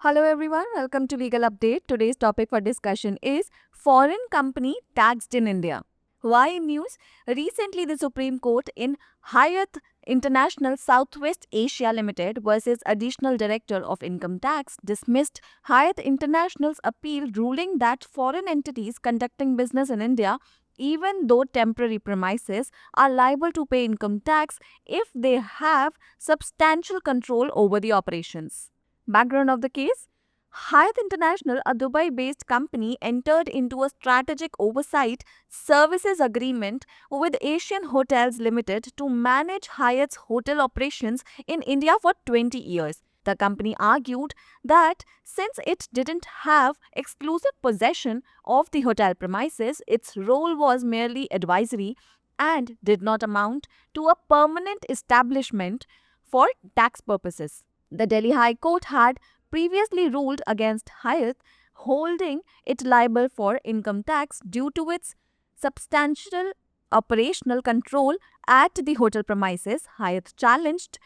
Hello everyone, welcome to Legal Update. Today's topic for discussion is foreign company taxed in India. Why news? Recently, the Supreme Court in Hyatt International Southwest Asia Limited versus Additional Director of Income Tax dismissed Hyatt International's appeal, ruling that foreign entities conducting business in India, even though temporary premises, are liable to pay income tax if they have substantial control over the operations. Background of the case: Hyatt International, a Dubai based company, entered into a strategic oversight services agreement with Asian Hotels Limited to manage Hyatt's hotel operations in India for 20 years. The company argued that since it didn't have exclusive possession of the hotel premises, its role was merely advisory and did not amount to a permanent establishment for tax purposes. The Delhi High Court had previously ruled against Hyatt, holding it liable for income tax due to its substantial operational control at the hotel premises. Hyatt challenged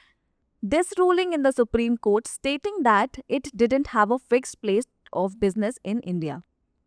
this ruling in the Supreme Court, stating that it didn't have a fixed place of business in India.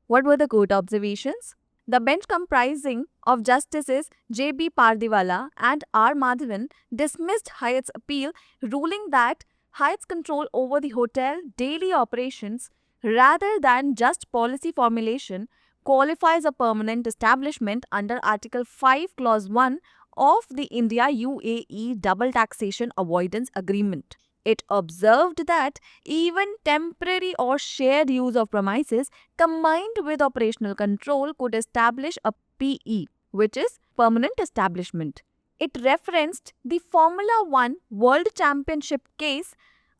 What were the court observations? The bench, comprising of Justices J.B. Pardiwala and R. Madhavan, dismissed Hyatt's appeal, ruling that Hyatt's control over the hotel daily operations, rather than just policy formulation, qualifies a permanent establishment under Article 5, Clause 1 of the India UAE Double Taxation Avoidance Agreement. It observed that even temporary or shared use of premises combined with operational control could establish a PE, which is permanent establishment. It referenced the Formula One World Championship case,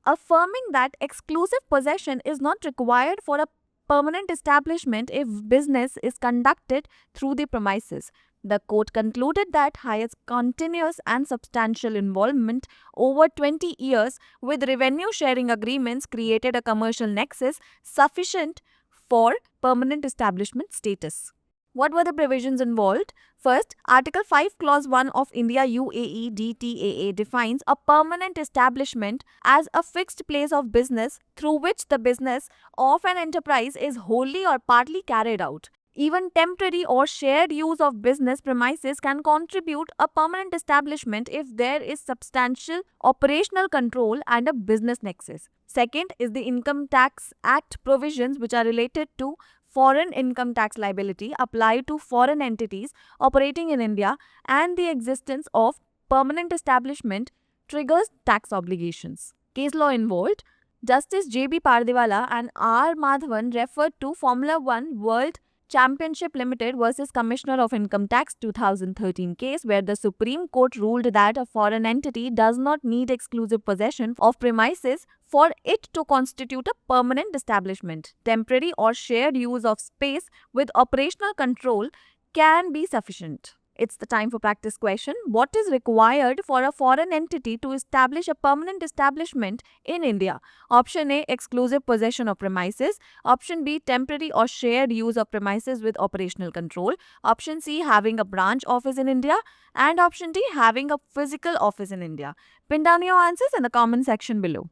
affirming that exclusive possession is not required for a permanent establishment if business is conducted through the premises. The court concluded that Hyatt's continuous and substantial involvement over 20 years with revenue sharing agreements created a commercial nexus sufficient for permanent establishment status. What were the provisions involved? First, Article 5, Clause 1 of India UAE DTAA defines a permanent establishment as a fixed place of business through which the business of an enterprise is wholly or partly carried out. Even temporary or shared use of business premises can contribute a permanent establishment if there is substantial operational control and a business nexus. Second is the Income Tax Act provisions, which are related to foreign income tax liability applied to foreign entities operating in India, and the existence of permanent establishment triggers tax obligations. Case law involved: Justice J.B. Pardiwala and R. Madhavan referred to Formula One World Championship Limited versus Commissioner of Income Tax 2013 case, where the Supreme Court ruled that a foreign entity does not need exclusive possession of premises for it to constitute a permanent establishment. Temporary or shared use of space with operational control can be sufficient. It's the time for practice question. What is required for a foreign entity to establish a permanent establishment in India? Option A, exclusive possession of premises. Option B, temporary or shared use of premises with operational control. Option C, having a branch office in India. And option D, having a physical office in India. Pin down your answers in the comment section below.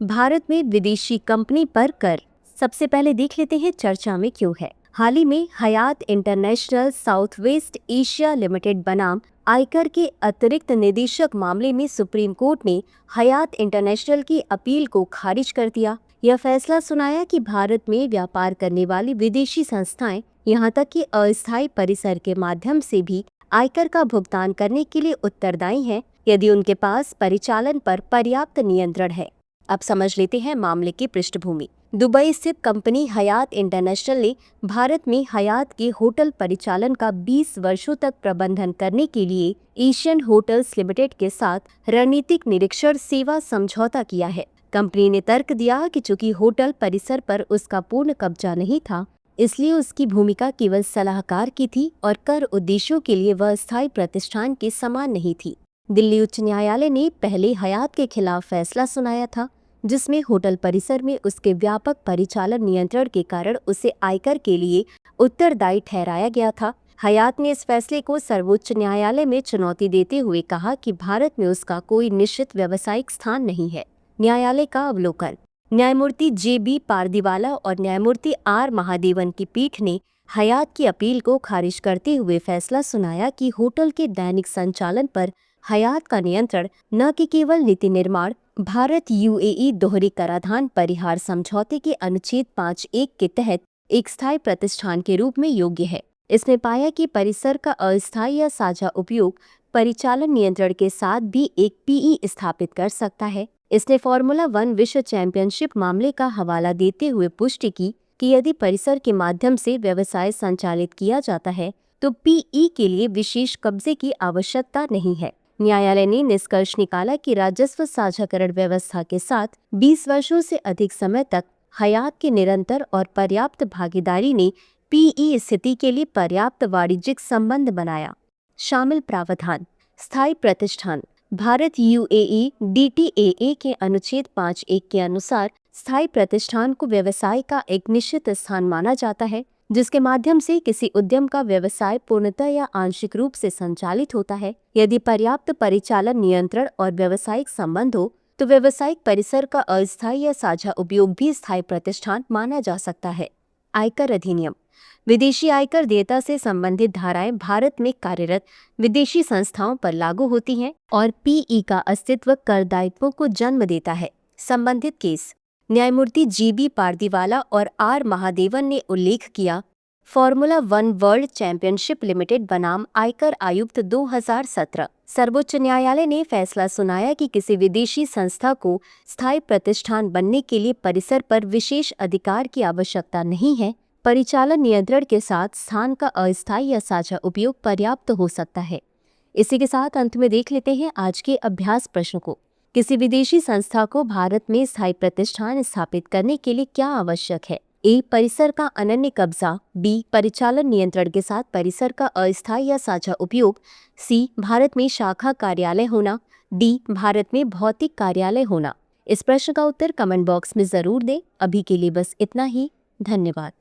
Bharat में विदेशी company पर कर। सबसे पहले देख लेते हैं चर्चा में क्यों है। हाल ही में हयात इंटरनेशनल साउथवेस्ट एशिया लिमिटेड बनाम आयकर के अतिरिक्त निदेशक मामले में सुप्रीम कोर्ट ने हयात इंटरनेशनल की अपील को खारिज कर दिया। यह फैसला सुनाया कि भारत में व्यापार करने वाली विदेशी संस्थाएं यहां तक कि अस्थायी परिसर के माध्यम से भी आयकर का भुगतान करने के लिए उत्तरदायी हैं, यदि उनके पास परिचालन पर पर्याप्त नियंत्रण है। अब समझ लेते हैं मामले की पृष्ठभूमि। दुबई स्थित कंपनी हयात इंटरनेशनल ने भारत में हयात के होटल परिचालन का 20 वर्षों तक प्रबंधन करने के लिए एशियन होटल्स लिमिटेड के साथ रणनीतिक निरीक्षण सेवा समझौता किया है। कंपनी ने तर्क दिया कि चूंकि होटल परिसर पर उसका पूर्ण कब्जा नहीं था, इसलिए उसकी भूमिका केवल सलाहकार की थी और कर उद्देश्यों के लिए वह स्थायी प्रतिष्ठान के समान नहीं थी। दिल्ली उच्च न्यायालय ने पहले हयात के खिलाफ फैसला सुनाया था, जिसमें होटल परिसर में उसके व्यापक परिचालन नियंत्रण के कारण उसे आयकर के लिए उत्तरदायी ठहराया गया था। हयात ने इस फैसले को सर्वोच्च न्यायालय में चुनौती देते हुए कहा कि भारत में उसका कोई निश्चित व्यावसायिक स्थान नहीं है। न्यायालय का अवलोकन। न्यायमूर्ति जे.बी. पारदीवाला और न्यायमूर्ति आर. महादेवन की पीठ ने हयात की अपील को खारिज करते हुए फैसला सुनाया कि होटल के दैनिक संचालन पर हयात का नियंत्रण न कि केवल नीति निर्माण भारत यूएई दोहरे कराधान परिहार समझौते के अनुच्छेद 5(1) के तहत एक स्थायी प्रतिष्ठान के रूप में योग्य है। इसने पाया कि परिसर का अस्थायी या साझा उपयोग परिचालन नियंत्रण के साथ भी एक पीई स्थापित कर सकता है। इसने फॉर्मूला 1 विश्व चैंपियनशिप मामले का हवाला देते हुए पुष्टि की कि यदि परिसर के माध्यम से व्यवसाय संचालित किया जाता है तो पीई के लिए विशेष कब्जे की आवश्यकता नहीं है। न्यायालय ने निष्कर्ष निकाला कि राजस्व साझाकरण व्यवस्था के साथ 20 वर्षों से अधिक समय तक हयात के निरंतर और पर्याप्त भागीदारी ने पीई स्थिति के लिए पर्याप्त वाणिज्यिक संबंध बनाया। शामिल प्रावधान। स्थायी प्रतिष्ठान। भारत यूएई डीटीएए के अनुच्छेद 5(1) के अनुसार स्थायी प्रतिष्ठान को व्यवसाय का एक निश्चित स्थान माना जाता है जिसके माध्यम से किसी उद्यम का व्यवसाय पूर्णतः या आंशिक रूप से संचालित होता है। यदि पर्याप्त परिचालन नियंत्रण और व्यावसायिक संबंध हो तो व्यावसायिक परिसर का अस्थायी या साझा उपयोग भी स्थायी प्रतिष्ठान माना जा सकता है। आयकर अधिनियम। विदेशी आयकर देयता से संबंधित धाराएं भारत में कार्यरत विदेशी संस्थाओं पर लागू होती हैं और पीई का अस्तित्व कर दायित्वों को जन्म देता है। संबंधित केस। न्यायमूर्ति जी.बी. पारदीवाला और आर. महादेवन ने उल्लेख किया फॉर्मूला 1 वर्ल्ड चैंपियनशिप लिमिटेड बनाम आयकर आयुक्त 2017। सर्वोच्च न्यायालय ने फैसला सुनाया कि किसी विदेशी संस्था को स्थायी प्रतिष्ठान बनने के लिए परिसर पर विशेष अधिकार की आवश्यकता नहीं है। परिचालन नियंत्रण के साथ स्थान का अस्थायी या साझा उपयोग पर्याप्त हो सकता है। इसी के साथ अंत में देख लेते हैं आज के अभ्यास प्रश्न को। किसी विदेशी संस्था को भारत में स्थायी प्रतिष्ठान स्थापित करने के लिए क्या आवश्यक है? ए. परिसर का अनन्य कब्जा। बी. परिचालन नियंत्रण के साथ परिसर का अस्थायी या साझा उपयोग। सी. भारत में शाखा कार्यालय होना। डी. भारत में भौतिक कार्यालय होना। इस प्रश्न का उत्तर कमेंट बॉक्स में जरूर दें। अभी के लिए बस इतना ही। धन्यवाद।